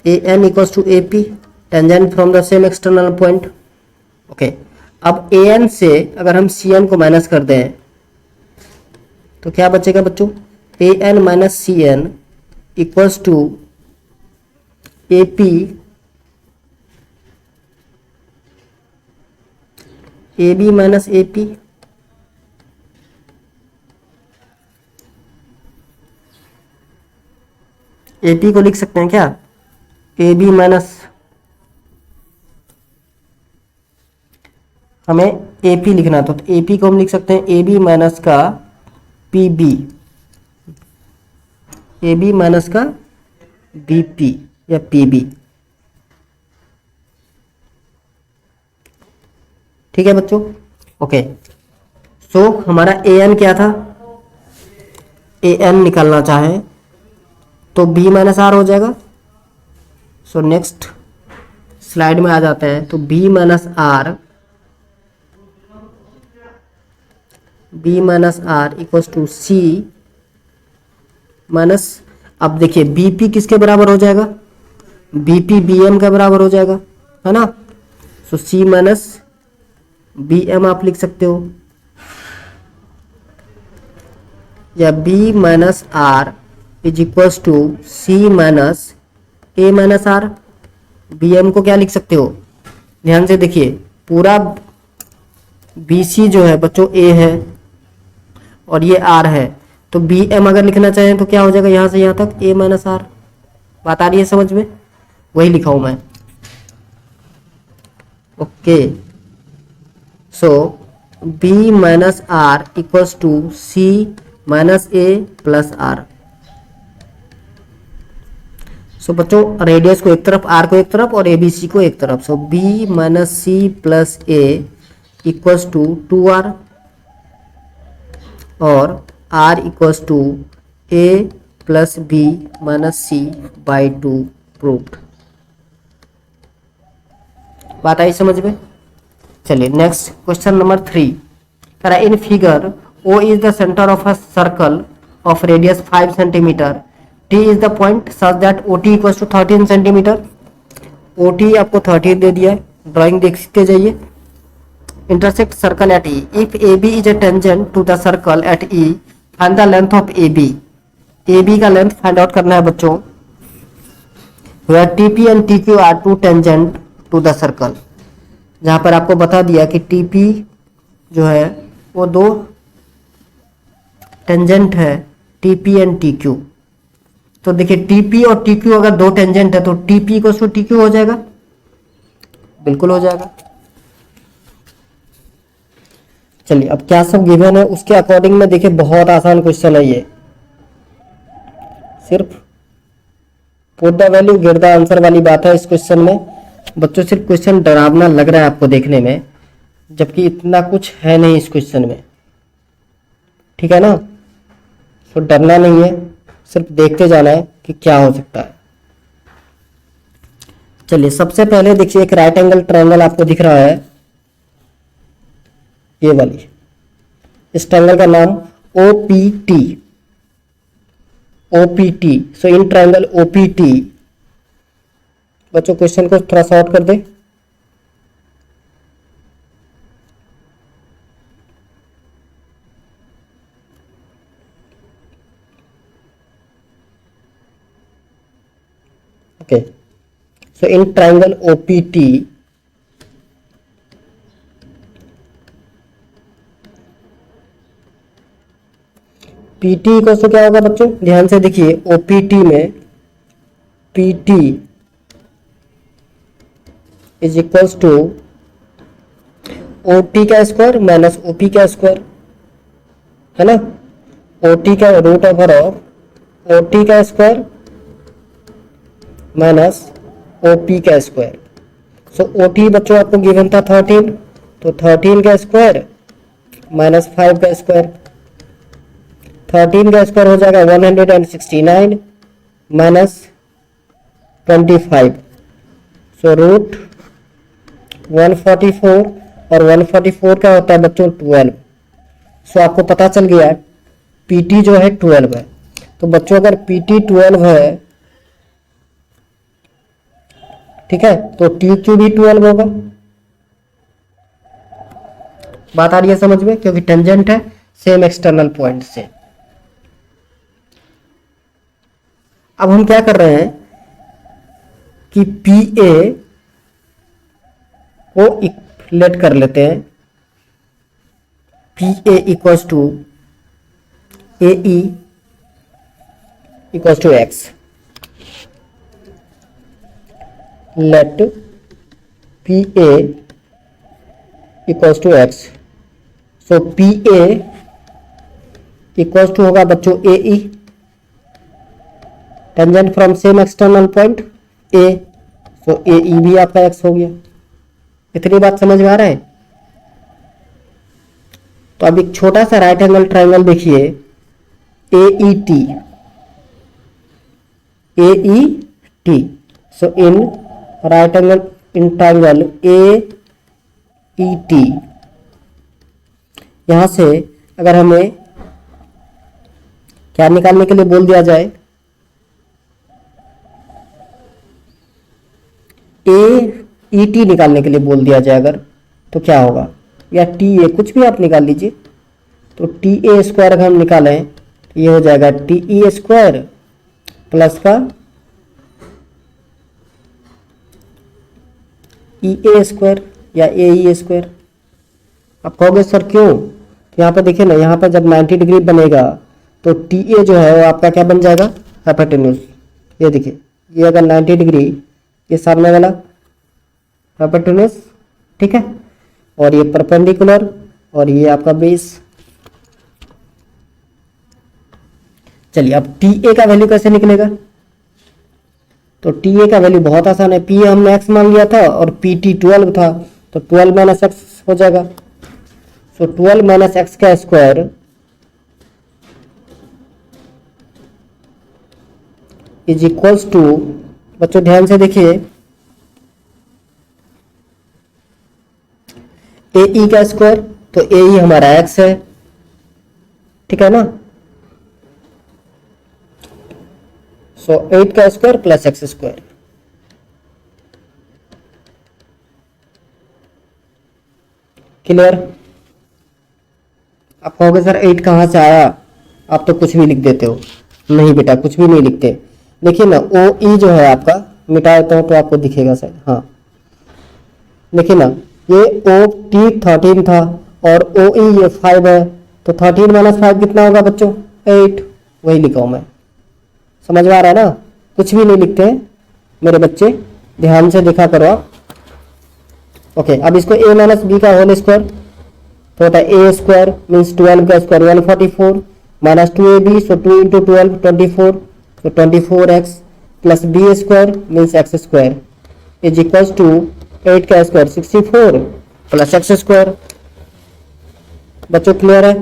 S1: AN equals to AP, tangent from the same external point. Okay अब AN से अगर हम CN को माइनस कर दें तो क्या बचेगा बच्चों? AN minus CN equals to AP AB minus AP। A P को लिख सकते हैं क्या, ए बी माइनस, हमें ए पी लिखना था तो ए पी को हम लिख सकते हैं ए बी माइनस का P B, A B minus का बी पी या पी बी। ठीक है बच्चों, ओके। सो हमारा ए एन क्या था, ए एन निकालना चाहे तो बी माइनस आर हो जाएगा। सो नेक्स्ट स्लाइड में आ जाते हैं, तो B minus R, B minus are equals to C minus, अब देखिए बीपी किसके बराबर हो जाएगा, बीपी बी एम का बराबर हो जाएगा, है ना। So C minus B M आप लिख सकते हो, या B minus R is equals to C minus A minus R. B M को क्या लिख सकते हो, ध्यान से देखिए, पूरा बी सी जो है बच्चों ए है और ये आर है, तो बी एम अगर लिखना चाहें तो क्या हो जाएगा, यहां से यहां तक ए माइनस आर। बात आ रही है समझ में, वही लिखा हूं मैं। Okay, so b minus are equals to C minus a plus r. So बच्चों रेडियस को एक तरफ, आर को एक तरफ और एबीसी को एक तरफ। So b minus c plus a equals to 2r और r equals to a plus B minus c by 2 proved. बात आई समझ में। चलिए नेक्स्ट क्वेश्चन नंबर 3 करा, in figure O is the center of a circle of radius 5 centimeter. T is the point such that OT equals to 13 centimeter. OT आपको 13 दे दिया है, drawing देखते जाइए। Intersect circle at E. If AB is a tangent to the circle at E, find the length of AB. AB का length find out करना है बच्चों। Where TP and TQ are two tangent to the circle. जहाँ पर आपको बता दिया कि TP जो है वो दो टेंजेंट है, TP एंड TQ। तो देखिए TP और TQ अगर दो टेंजेंट है तो TP को सो TQ हो जाएगा, बिल्कुल हो जाएगा। चलिए अब क्या सब गिवन है उसके अकॉर्डिंग में देखिए, बहुत आसान क्वेश्चन है ये, सिर्फ put the value get the answer वाली बात है इस क्वेश्चन में। बच्चों सिर्फ क्वेश्चन डरावना लग रहा है आपको देखने में, जबकि इतना कुछ है नहीं इस क्वेश्चन में, ठीक है ना। तो डरना नहीं है, सिर्फ देखते जाना है कि क्या हो सकता है। चलिए सबसे पहले देखिए, एक राइट एंगल ट्रायंगल आपको दिख रहा है, ये वाली, इस ट्रायंगल का नाम OPT, OPT। So in triangle OPT, बच्चों क्वेश्चन को थोड़ा शॉर्ट कर दे। Okay, so in triangle OPT PT को तो क्या होगा बच्चों, ध्यान से देखिए, OPT में PT is equals to OT का स्क्वायर माइनस OP का स्क्वायर, है ना। OT का रूट ओवर ऑफ OT का स्क्वायर माइनस OP का स्क्वायर। सो OT बच्चों आपको गिवन था 13, तो 13 का स्क्वायर माइनस 5 का स्क्वायर, 13 का स्क्वायर हो जाएगा 169 माइनस 25। सो रूट 144 और 144 का होता है बच्चों 12। सो आपको पता चल गया PT जो है 12 है। तो बच्चों अगर PT 12 है, ठीक है, तो TQ भी 12 होगा। बात आ रही है समझ में, क्योंकि टेंजेंट है सेम एक्सटर्नल पॉइंट से। अब हम क्या कर रहे हैं कि PA को लेट कर लेते हैं, PA equals to AE equals to X। Let P A equals to X. So P A equals to होगा बच्चों A E, tangent from same external point A. So A E भी आपका x हो गया। इतनी बात समझ में आ रहा है? तो अब एक छोटा सा राइट एंगल ट्राइंगल देखिए, A E T, A E T. So in right angle in triangle A E T, यहां से अगर हमें क्या निकालने के लिए बोल दिया जाए, ए ई टी निकालने के लिए बोल दिया जाए अगर, तो क्या होगा, या टी ए, कुछ भी आप निकाल लीजिए। तो टी ए स्क्वायर अगर हम निकालें तो ये हो जाएगा टी ई स्क्वायर प्लस का ई ए स्क्वायर या ए ई स्क्वायर। आप कहोगे सर क्यों? तो यहाँ पर देखिए ना, यहाँ पर जब 90 डिग्री बनेगा तो टी ए जो है वो आपका क्या बन जाएगा, हाइपोटेन्यूज। ये देखिए, ये अगर 90 डिग्री, ये सामने वाला हाइपोटेन्यूज, ठीक है, और ये परपेंडिकुलर, और ये आपका बेस। चलिए अब टी ए का वैल्यू कैसे निकलेगा? तो टी ए का वैल्यू बहुत आसान है, पी ए हमने एक्स मान लिया था और पी टी 12 था, तो 12 माइनस एक्स हो जाएगा। सो 12 माइनस एक्स का स्क्वायर इज इक्वल्स टू, बच्चों ध्यान से देखिए, ए ई का स्क्वायर, तो ए ई हमारा एक्स है, ठीक है ना। सो 8 का square plus x square. Clear? आप कहोगे सर 8 कहां से आया, आप तो कुछ भी लिख देते हो। नहीं बेटा, कुछ भी नहीं लिखते। देखिए ना, ओ ई जो है आपका, मिटा देता हूं तो आपको दिखेगा सर। हाँ देखिए ना, ये ओ टी 13 था और ओ ई ये 5 है, तो 13 माइनस 5 कितना होगा बच्चों, 8। वही लिखा हूं मैं। समझ में आ रहा है ना? कुछ भी नहीं लिखते हैं मेरे बच्चे, ध्यान से देखा करो आप। ओके, अब इसको ए माइनस बी का होल स्क्वायर, तो होता है ए स्क्वायर मीन्स 12 का square 144 minus 2 A B, so 2 into 12 24, so 24x plus B square means x square is equals to 8 का स्क्वायर 64 प्लस एक्स स्क्वायर। बच्चों क्लियर है?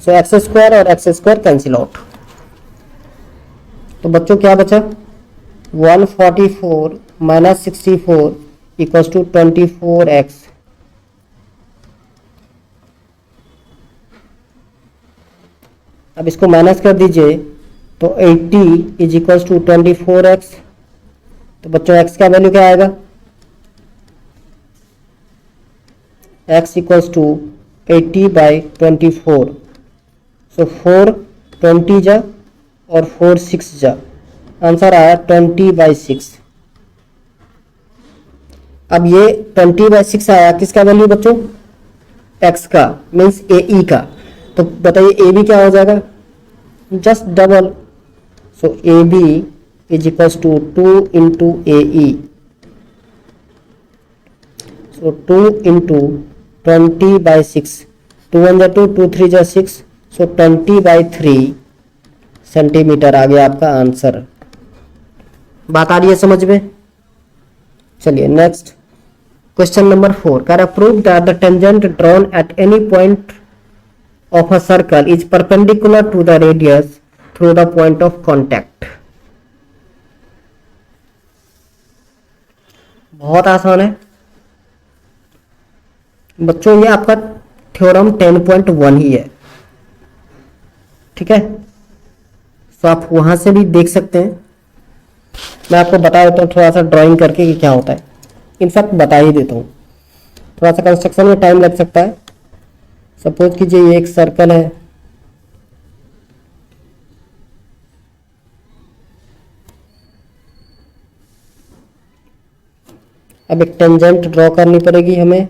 S1: सो एक्स स्क्वायर और x square cancel out, तो बच्चों क्या बचा, 144 minus 64 equals to 24x। अब इसको माइनस कर दीजिए तो 80 इज इक्वल्स टू 24x। तो बच्चों x का वैल्यू क्या आएगा, x इक्वल्स टू 80/24। सो 4 20 जा और 4 6 जा, आंसर आया 20/6। अब ये 20/6 आया, किसका वैल्यू बच्चों, x का, मीन्स ए ई का। तो बताइए ए बी क्या हो जाएगा, just double. So A B is equals to 2 into A E. So 2 into 20/6, 2 1 जा 2, 2 3 जा 6, सो 20/3 सेंटीमीटर आ गया आपका आंसर। बात आ रही है समझ में? चलिए नेक्स्ट क्वेश्चन नंबर 4, कह रहा prove that the tangent drawn at any point of a circle is perpendicular to the radius through the point of contact. बहुत आसान है बच्चों, ये आपका थ्योरम 10.1 ही है, ठीक है। तो आप वहां से भी देख सकते हैं। मैं आपको बता देता हूँ थोड़ा सा ड्राइंग करके कि क्या होता है, इनफैक्ट बता ही देता हूँ। थोड़ा सा कंस्ट्रक्शन में टाइम लग सकता है। सपोज कीजिए ये एक सर्कल है, अब एक टेंजेंट ड्रॉ करनी पड़ेगी हमें।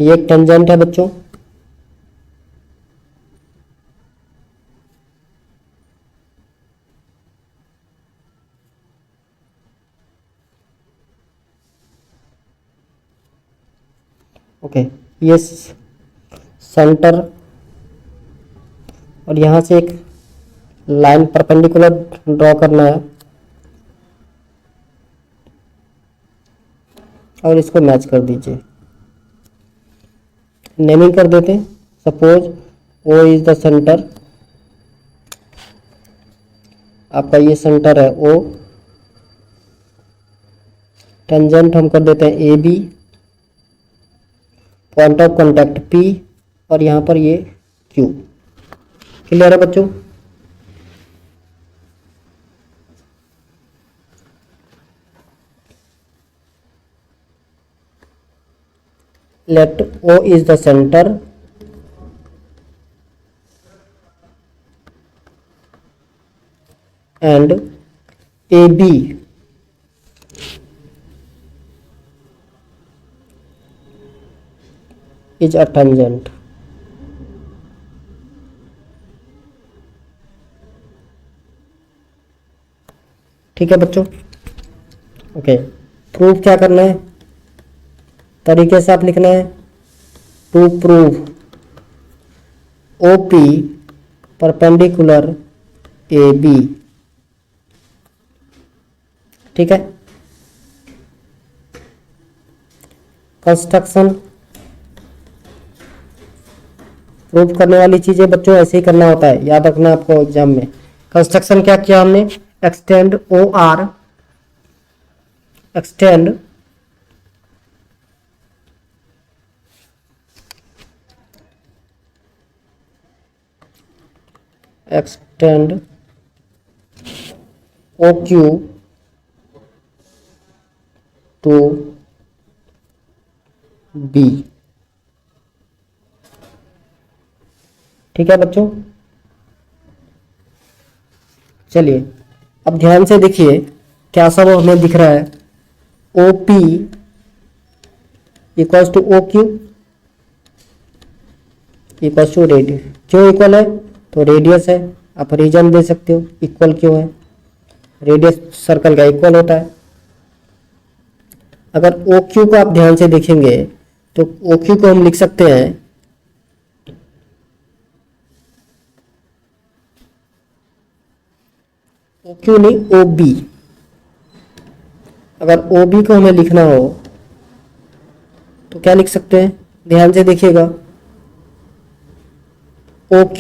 S1: ये एक टेंजेंट है बच्चों। ओके, ये सेंटर और यहां से एक लाइन परपेंडिकुलर ड्रॉ करना है और इसको मैच कर दीजिए। नेमिंग कर देते हैं, suppose O is the centre, आपका ये सेंटर है ओ, टेंजेंट हम कर देते हैं A B, point of contact P और यहाँ पर ये क्यू। क्लियर है बच्चों? let O is the center and AB is a tangent. ठीक है बच्चों? ओके, प्रूफ क्या करना है, तरीके से आप लिखना है, to prove OP perpendicular AB। ठीक है, कंस्ट्रक्शन प्रूफ करने वाली चीजें बच्चों ऐसे ही करना होता है, याद रखना आपको एग्जाम में। कंस्ट्रक्शन क्या किया हमने, extend OR, extend OQ to B। ठीक है बच्चों? चलिए अब ध्यान से देखिए क्या सब हमें दिख रहा है। OP equals to OQ equals to radius. क्यों इक्वल है, तो रेडियस है, आप रीजन दे सकते हो इक्वल क्यों है, रेडियस सर्कल का इक्वल होता है। अगर OQ को आप ध्यान से देखेंगे तो OQ को हम लिख सकते हैं OQ नहीं OB। अगर OB को हमें लिखना हो तो क्या लिख सकते हैं, ध्यान से देखिएगा, OQ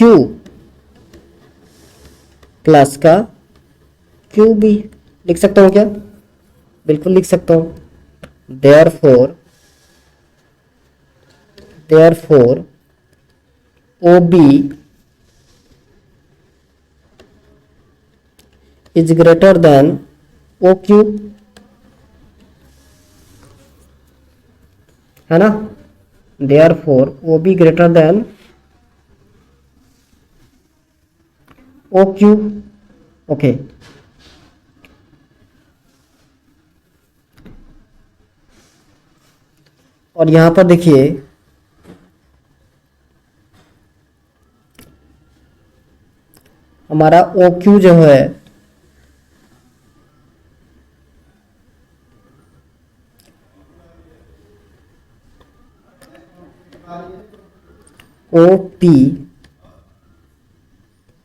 S1: प्लस का QB। लिख सकता हूं क्या, बिल्कुल लिख सकता हूं। Therefore OB is greater than OQ, है ना। Therefore OB greater than OQ। Okay, और यहां पर देखिए हमारा OQ जो है OP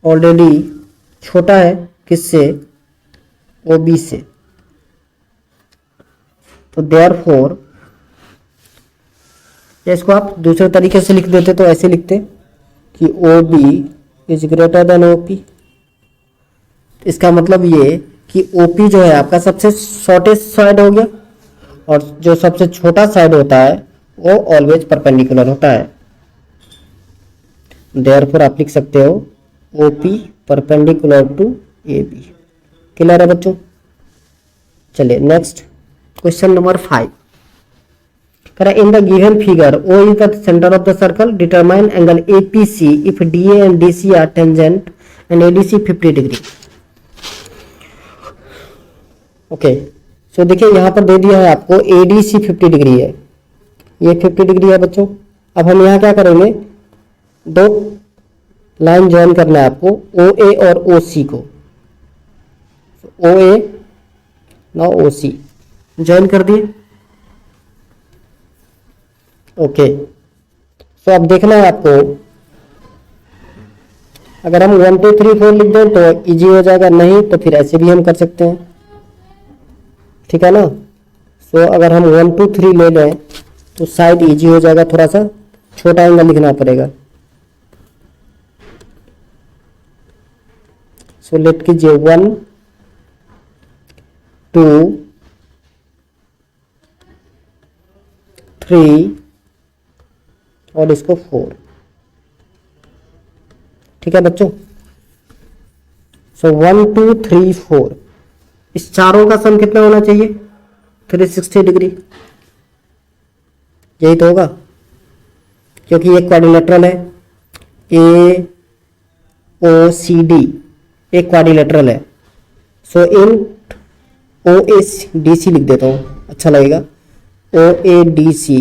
S1: ऑलरेडी छोटा है किससे, OB से। तो देयरफॉर इसको आप दूसरे तरीके से लिख देते तो ऐसे लिखते कि OB is greater than OP। इसका मतलब ये कि OP जो है आपका सबसे शॉर्टेस्ट साइड हो गया और जो सबसे छोटा साइड होता है वो ऑलवेज परपेंडिकुलर होता है। देयरफॉर आप लिख सकते हो OP perpendicular to AB। Clear है बच्चों? चलिए नेक्स्ट क्वेश्चन नंबर 5 करा, in the given figure O is the center of the circle, determine angle APC if DA and DC are tangent and ADC 50 degree. Okay, so देखिए यहां पर दे दिया है आपको ADC 50 डिग्री है, ये 50 डिग्री है बच्चों, अब हम यहाँ क्या करेंगे, दो लाइन ज्वाइन करना है आपको, ओ ए और ओ सी को। ओ ए ना ओ सी ज्वाइन कर दिए। ओके, तो अब देखना है आपको, अगर हम 1 2 3 4 लिख दें तो इजी हो जाएगा, नहीं तो फिर ऐसे भी हम कर सकते हैं, ठीक है ना। सो अगर हम 1 2 3 ले लें तो शायद इजी हो जाएगा, थोड़ा सा छोटा एंगल लिखना पड़ेगा। सो लेट कीजिए 1 2 3 और इसको 4, ठीक है बच्चों। सो 1 2 3 4, इस चारों का सम कितना होना चाहिए, 360 डिग्री, यही तो होगा, क्योंकि ये क्वाड्रिलेटरल है, ए ओ सी डी एक क्वाड्रिलेटरल है। So in O A D सी लिख देता हूँ, अच्छा लगेगा, O A D C,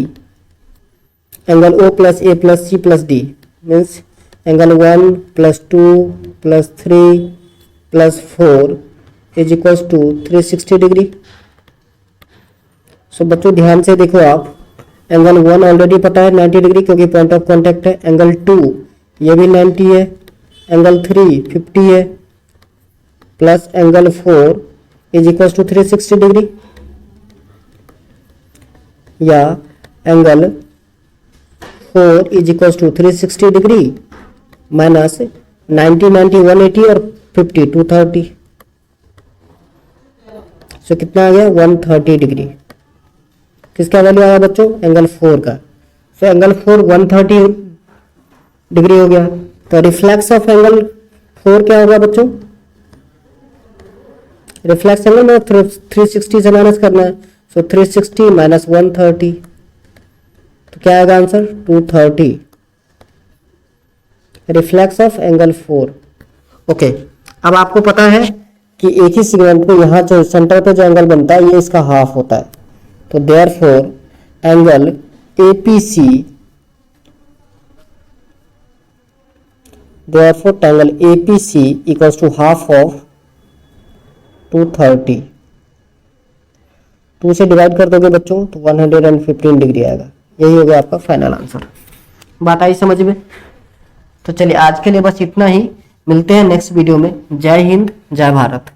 S1: angle O plus A plus C plus D means angle 1 plus 2 plus 3 plus 4 is equals to 360 degree. So बच्चों ध्यान से देखो आप, एंगल 1 ऑलरेडी पता है 90 डिग्री क्योंकि पॉइंट ऑफ कांटेक्ट है, एंगल 2 ये भी 90 है, एंगल 3 50 है, plus angle 4 is equals to 360 degree, या angle 4 is equals to 360 degree minus 90 90 180 और 50 230। सो कितना आ गया 130 डिग्री। किसका वैल्यू आया बच्चों, एंगल 4 का। सो एंगल 4 130 डिग्री हो गया, तो रिफ्लेक्स ऑफ एंगल 4 क्या होगा बच्चों, रिफ्लेक्स एंगल में 360 से माइनस करना है। सो 360 माइनस 130, तो क्या आएगा answer 230, reflex of angle 4। Okay, अब आपको पता है कि एक ही सेगमेंट पे यहाँ जो सेंटर पे जो एंगल बनता है ये इसका हाफ होता है, तो therefore angle APC, therefore angle APC equals to half of 230। 2 से डिवाइड कर दोगे बच्चों तो 115 डिग्री आएगा। यही होगा आपका फाइनल आंसर। बात आई समझ में? तो चलिए आज के लिए बस इतना ही, मिलते हैं नेक्स्ट वीडियो में। जय हिंद, जय भारत।